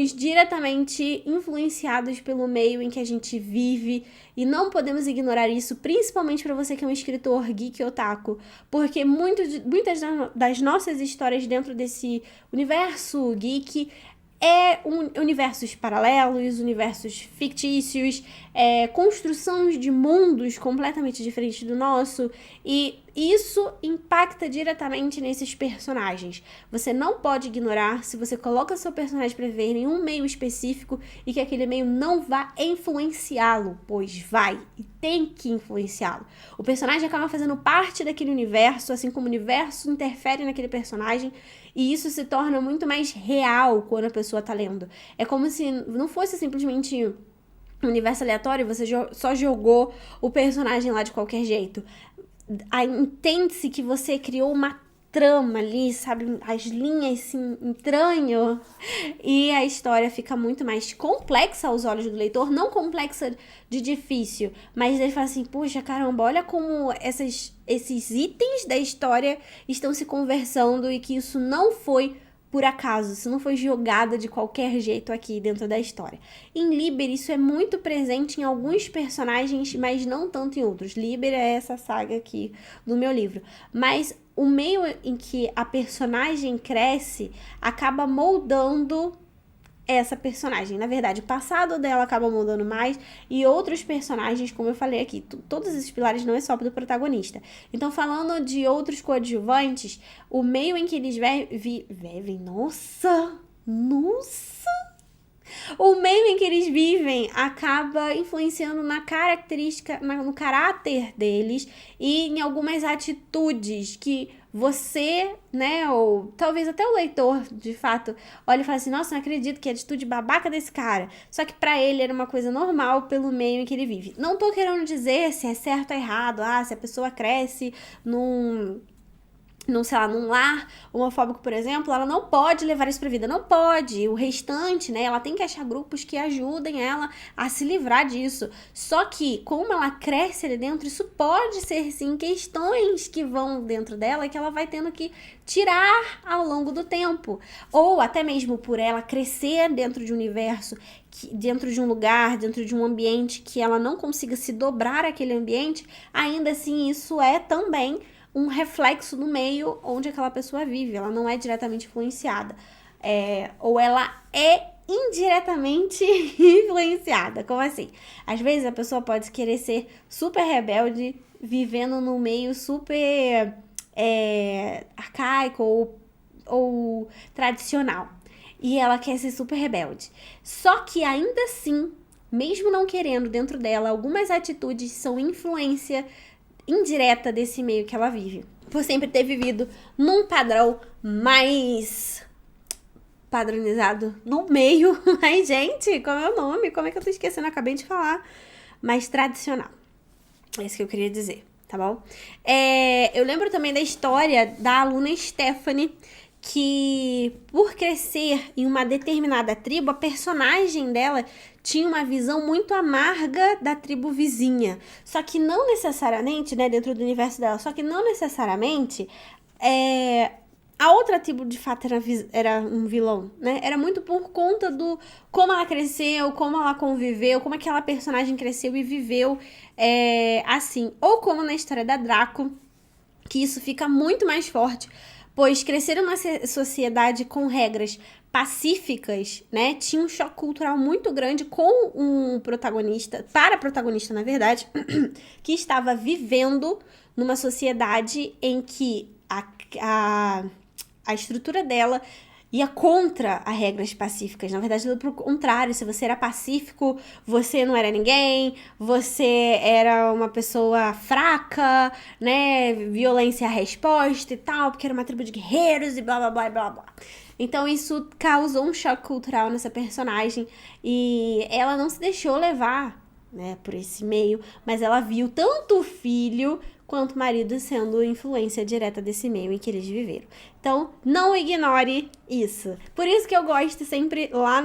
somos diretamente influenciados pelo meio em que a gente vive e não podemos ignorar isso, principalmente para você que é um escritor geek otaku, porque muitas das nossas histórias dentro desse universo geek universos paralelos, universos fictícios, construções de mundos completamente diferentes do nosso, e isso impacta diretamente nesses personagens. Você não pode ignorar se você coloca seu personagem para viver em um meio específico e que aquele meio não vá influenciá-lo, pois vai e tem que influenciá-lo. O personagem acaba fazendo parte daquele universo, assim como o universo interfere naquele personagem, e isso se torna muito mais real quando a pessoa tá lendo. É como se não fosse simplesmente um universo aleatório, você só jogou o personagem lá de qualquer jeito. Entende-se que você criou uma trama ali, sabe? As linhas se entranham e a história fica muito mais complexa aos olhos do leitor, não complexa de difícil, mas ele fala assim, puxa, caramba, olha como esses itens da história estão se conversando e que isso não foi por acaso, isso não foi jogada de qualquer jeito aqui dentro da história. Em Liber, isso é muito presente em alguns personagens, mas não tanto em outros. Liber é essa saga aqui do meu livro. Mas o meio em que a personagem cresce acaba moldando essa personagem. Na verdade, o passado dela acaba mudando mais e outros personagens, como eu falei aqui, todos esses pilares não é só do protagonista. Então, falando de outros coadjuvantes, o meio em que eles vivem... Nossa! O meio em que eles vivem acaba influenciando na característica, no caráter deles e em algumas atitudes que você, né, ou talvez até o leitor, de fato, olha e fala assim, nossa, não acredito que atitude babaca desse cara. Só que pra ele era uma coisa normal pelo meio em que ele vive. Não tô querendo dizer se é certo ou errado, se a pessoa cresce num lar homofóbico, por exemplo, ela não pode levar isso pra vida, não pode, o restante, né, ela tem que achar grupos que ajudem ela a se livrar disso, só que, como ela cresce ali dentro, isso pode ser, sim, questões que vão dentro dela e que ela vai tendo que tirar ao longo do tempo, ou até mesmo por ela crescer dentro de um universo, dentro de um lugar, dentro de um ambiente que ela não consiga se dobrar àquele ambiente, ainda assim, isso é também um reflexo do meio onde aquela pessoa vive, ela não é diretamente influenciada, ou ela é indiretamente influenciada, como assim? Às vezes a pessoa pode querer ser super rebelde, vivendo num meio super arcaico ou tradicional, e ela quer ser super rebelde, só que ainda assim, mesmo não querendo dentro dela, algumas atitudes são influência indireta desse meio que ela vive, por sempre ter vivido num padrão mais padronizado no meio, mas gente, qual é o nome? Como é que eu tô esquecendo? Eu acabei de falar. Mais tradicional, é isso que eu queria dizer, tá bom? Eu lembro também da história da aluna Stephanie, que por crescer em uma determinada tribo, a personagem dela tinha uma visão muito amarga da tribo vizinha. Só que não necessariamente, né, dentro do universo dela, só que não necessariamente a outra tribo de fato era um vilão, né? Era muito por conta do como ela cresceu, como ela conviveu, como aquela personagem cresceu e viveu assim. Ou como na história da Draco, que isso fica muito mais forte, pois crescer em uma sociedade com regras pacíficas, né, tinha um choque cultural muito grande com um protagonista, para a protagonista, na verdade, que estava vivendo numa sociedade em que a estrutura dela ia contra as regras pacíficas. Na verdade, pelo contrário, se você era pacífico, você não era ninguém, você era uma pessoa fraca, né, violência à resposta e tal, porque era uma tribo de guerreiros e blá, blá, blá, blá, blá. Então, isso causou um choque cultural nessa personagem e ela não se deixou levar, né, por esse meio, mas ela viu tanto o filho quanto o marido sendo influência direta desse meio em que eles viveram. Então, não ignore isso. Por isso que eu gosto sempre, lá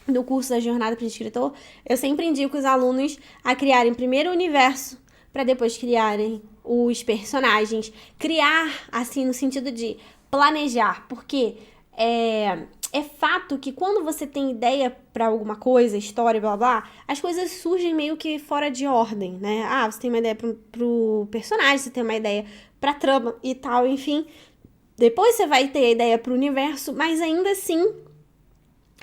no curso da Jornada para Escritor, eu sempre indico os alunos a criarem primeiro o universo, para depois criarem os personagens. Criar, assim, no sentido de planejar, porque é fato que quando você tem ideia pra alguma coisa, história, blá blá, as coisas surgem meio que fora de ordem, né? Ah, você tem uma ideia pro personagem, você tem uma ideia pra trama e tal, enfim. Depois você vai ter a ideia pro universo, mas ainda assim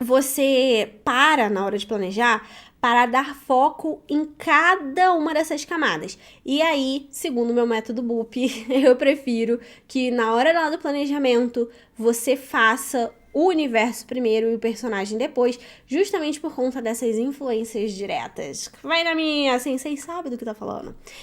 você para na hora de planejar para dar foco em cada uma dessas camadas. E aí, segundo o meu método BUP, eu prefiro que na hora lá do planejamento você faça o universo primeiro e o personagem depois, justamente por conta dessas influências diretas. Vai na minha, a Sensei sabe do que tá falando.